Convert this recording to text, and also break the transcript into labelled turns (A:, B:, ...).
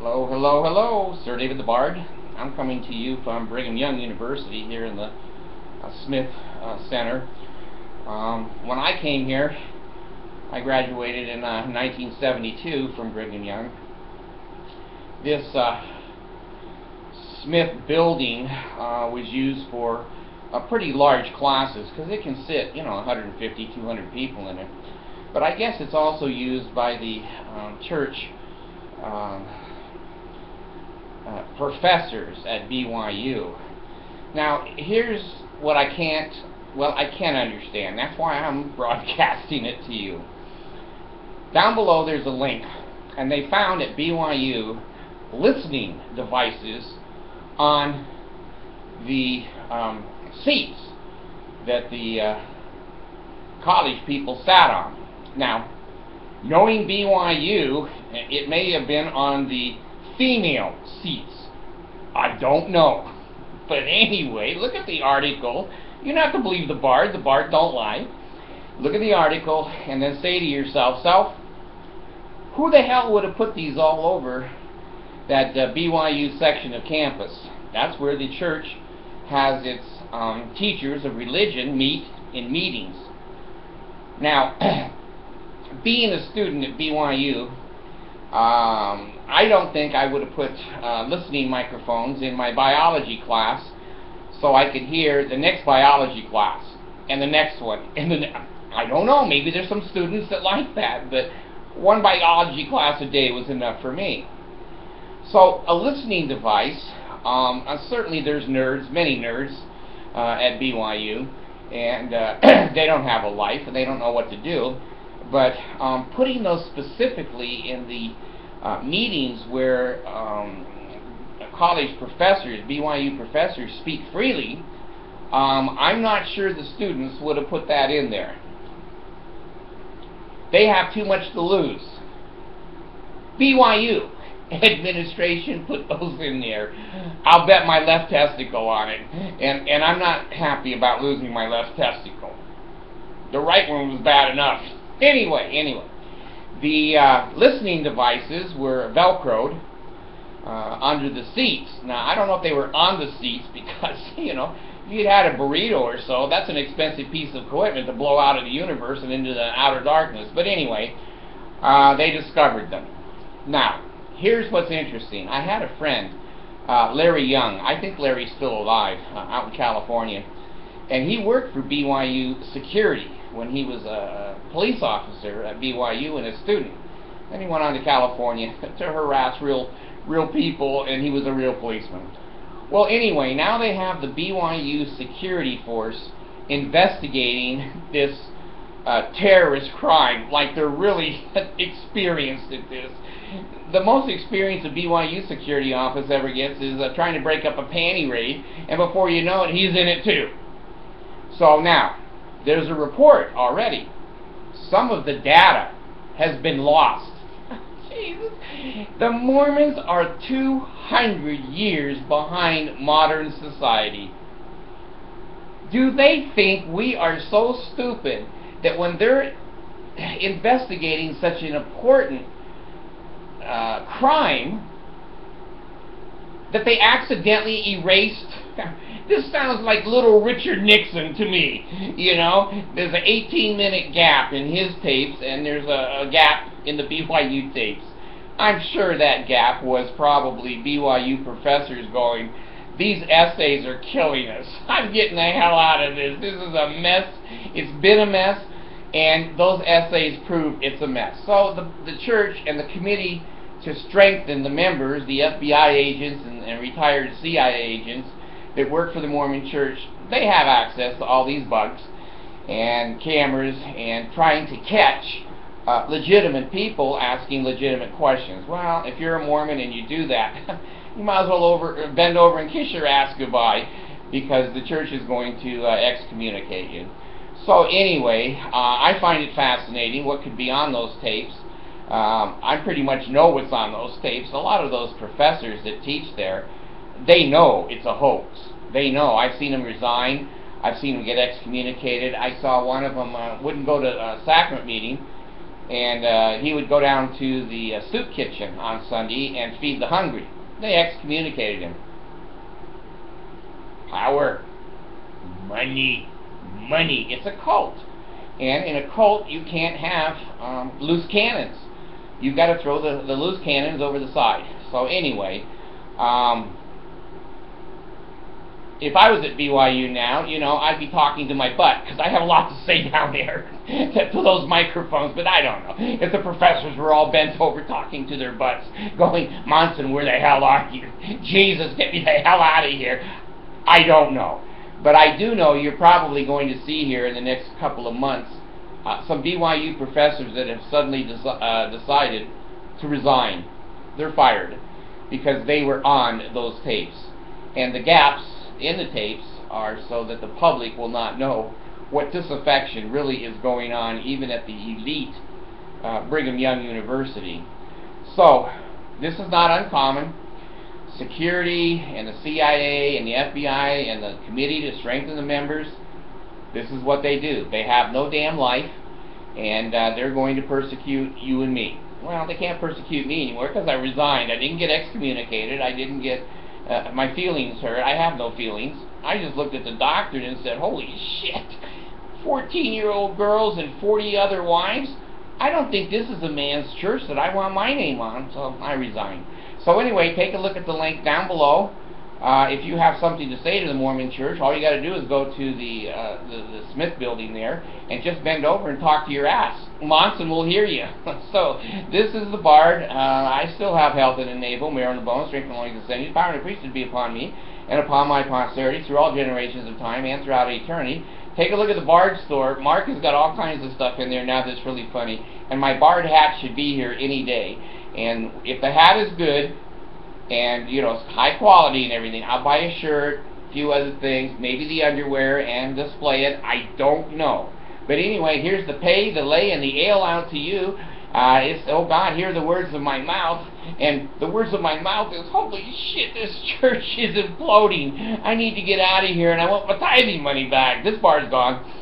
A: Hello, hello, hello, Sir David the Bard. I'm coming to you from Brigham Young University here in the Smith Center. When I came here, I graduated in 1972 from Brigham Young. This Smith building was used for pretty large classes because it can sit, 150, 200 people in it. But I guess it's also used by the church professors at BYU. Now, here's what I can't understand. That's why I'm broadcasting it to you. Down below there's a link, and they found at BYU listening devices on the seats that the college people sat on. Now, knowing BYU, it may have been on the female seats. I don't know. But anyway, look at the article. You don't have to believe the Bard. The Bard don't lie. Look at the article and then say to yourself, who the hell would have put these all over that BYU section of campus? That's where the church has its teachers of religion meet in meetings. Now, being a student at BYU, I don't think I would have put listening microphones in my biology class so I could hear the next biology class and the next one. And I don't know, maybe there's some students that like that, but one biology class a day was enough for me. So a listening device, certainly there's nerds, many nerds at BYU, and they don't have a life and they don't know what to do. But putting those specifically in the meetings where college professors, BYU professors, speak freely, I'm not sure the students would have put that in there. They have too much to lose. BYU Administration put those in there. I'll bet my left testicle on it. And I'm not happy about losing my left testicle. The right one was bad enough. Anyway, the listening devices were Velcroed under the seats. Now, I don't know if they were on the seats because, if you'd had a burrito or so, that's an expensive piece of equipment to blow out of the universe and into the outer darkness. But anyway, they discovered them. Now, here's what's interesting. I had a friend, Larry Young. I think Larry's still alive out in California. And he worked for BYU Security when he was a police officer at BYU and a student. Then he went on to California to harass real people, and he was a real policeman. Well, anyway, now they have the BYU security force investigating this terrorist crime, like they're really experienced at this. The most experience a BYU security office ever gets is trying to break up a panty raid, and before you know it, he's in it too. So now, there's a report already. Some of the data has been lost. Jesus. The Mormons are 200 years behind modern society. Do they think we are so stupid that when they're investigating such an important crime that they accidentally erased? This sounds like little Richard Nixon to me. There's an 18-minute gap in his tapes, and there's a gap in the BYU tapes. I'm sure that gap was probably BYU professors going, these essays are killing us. I'm getting the hell out of this. This is a mess. It's been a mess, and those essays prove it's a mess. So the church and the committee to strengthen the members, the FBI agents and retired CIA agents that work for the Mormon Church, they have access to all these bugs and cameras and trying to catch legitimate people asking legitimate questions. Well, if you're a Mormon and you do that, you might as well bend over and kiss your ass goodbye, because the church is going to excommunicate you. So anyway, I find it fascinating what could be on those tapes. I pretty much know what's on those tapes. A lot of those professors that teach there, they know it's a hoax. They know. I've seen them resign. I've seen them get excommunicated. I saw one of them wouldn't go to a sacrament meeting And he would go down to the soup kitchen on Sunday and feed the hungry. They excommunicated him. Power. Money. Money. It's a cult. And in a cult, you can't have loose cannons. You've got to throw the loose cannons over the side. So anyway, if I was at BYU now, I'd be talking to my butt, because I have a lot to say down there to those microphones, but I don't know. If the professors were all bent over talking to their butts, going, Monson, where the hell are you? Jesus, get me the hell out of here. I don't know. But I do know you're probably going to see here in the next couple of months some BYU professors that have suddenly decided to resign. They're fired because they were on those tapes. And the gaps in the tapes are so that the public will not know what disaffection really is going on even at the elite Brigham Young University. So, this is not uncommon. Security and the CIA and the FBI and the Committee to Strengthen the Members, this is what they do. They have no damn life, and they're going to persecute you and me. Well, they can't persecute me anymore because I resigned. I didn't get excommunicated. I didn't get my feelings hurt. I have no feelings. I just looked at the doctrine and said, holy shit, 14-year-old girls and 40 other wives? I don't think this is a man's church that I want my name on, so I resigned. So anyway, take a look at the link down below. If you have something to say to the Mormon church, all you got to do is go to the Smith building there and just bend over and talk to your ass. Monson will hear you. So this is the Bard. I still have health in the navel, marrow in the bones, strength in the loins and sinews, power and priesthood be upon me and upon my posterity through all generations of time and throughout eternity. Take a look at the Bard store. Mark has got all kinds of stuff in there now that's really funny. And my Bard hat should be here any day. And if the hat is good, and it's high quality and everything, I'll buy a shirt, a few other things, maybe the underwear, and display it. I don't know. But anyway, here's the pay, the lay, and the ale out to you. It's, oh God, hear the words of my mouth. And the words of my mouth is, holy shit, this church is imploding. I need to get out of here, and I want my tithing money back. This bar's gone.